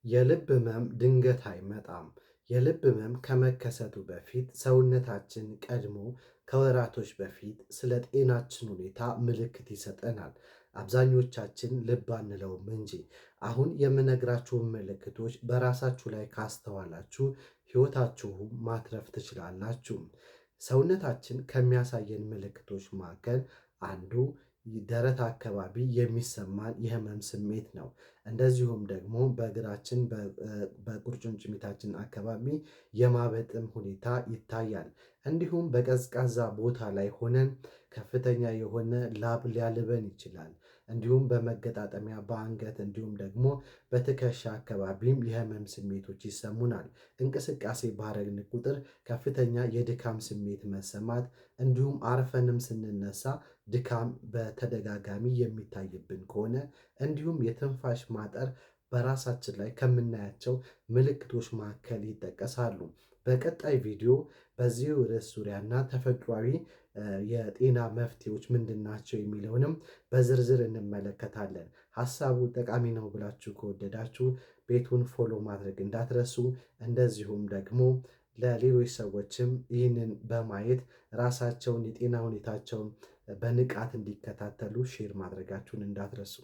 የልብ ህመም ድንገት አይመጣም። የልብ ህመም ከመከሰቱ በፊት ሰውነታችን ቀድሞ ከወራቶች በፊት ስለ ጤናችን ሁኔታ ምልክት ይሰጠናል። አብዛኞቻችን ልብ አንለውም እንጂ። አሁን የምነግራችሁን ምልክቶች በራሳችሁ ላይ ካስተዋላችሁ ሕይወታችሁን ማትረፍ ትችላላችሁ። ሰውነታችን ከሚያሳየን ምልክቶች መካከል አንዱ ደረት አካባቢ የሚሰማን የህመም ስሜት ነው። እንደዚሁም ደግሞ በእግራችን በቁርጭምጭሚታችን አካባቢ የማበጥም ሁኔታ ይታያል። እንዲሁም በቀዝቃዛ ቦታ ላይ ሆነን ከፍተኛ የሆነ ላብ ሊያልበን ይችላል። እንዲሁም በመገጣጠሚያ በአንገት እንዲሁም ደግሞ በትከሻ አካባቢም የህመም ስሜቶች ይሰሙናል። እንቅስቃሴ ባረግን ቁጥር ከፍተኛ የድካም ስሜት መሰማት እንዲሁም አርፈንም ስንነሳ ድካም በተደጋጋሚ የሚታይብን ከሆነ እንዲሁም የትንፋሽ ማጠር በራሳችን ላይ ከምናያቸው ምልክቶች መካከል ይጠቀሳሉ። በቀጣይ ቪዲዮ በዚህ ርዕስ ዙሪያና ተፈጥሯዊ የጤና መፍትሄዎች ምንድናቸው የሚለውንም በዝርዝር እንመለከታለን። ሐሳቡ ጠቃሚ ነው ብላችሁ ከወደዳችሁ ቤቱን ፎሎ ማድረግ እንዳትረሱ። እንደዚሁም ደግሞ ለሌሎች ሰዎችም ይህንን በማየት ራሳቸውን የጤና ሁኔታቸውን በንቃት እንዲከታተሉ ሼር ማድረጋችሁን እንዳትረሱ።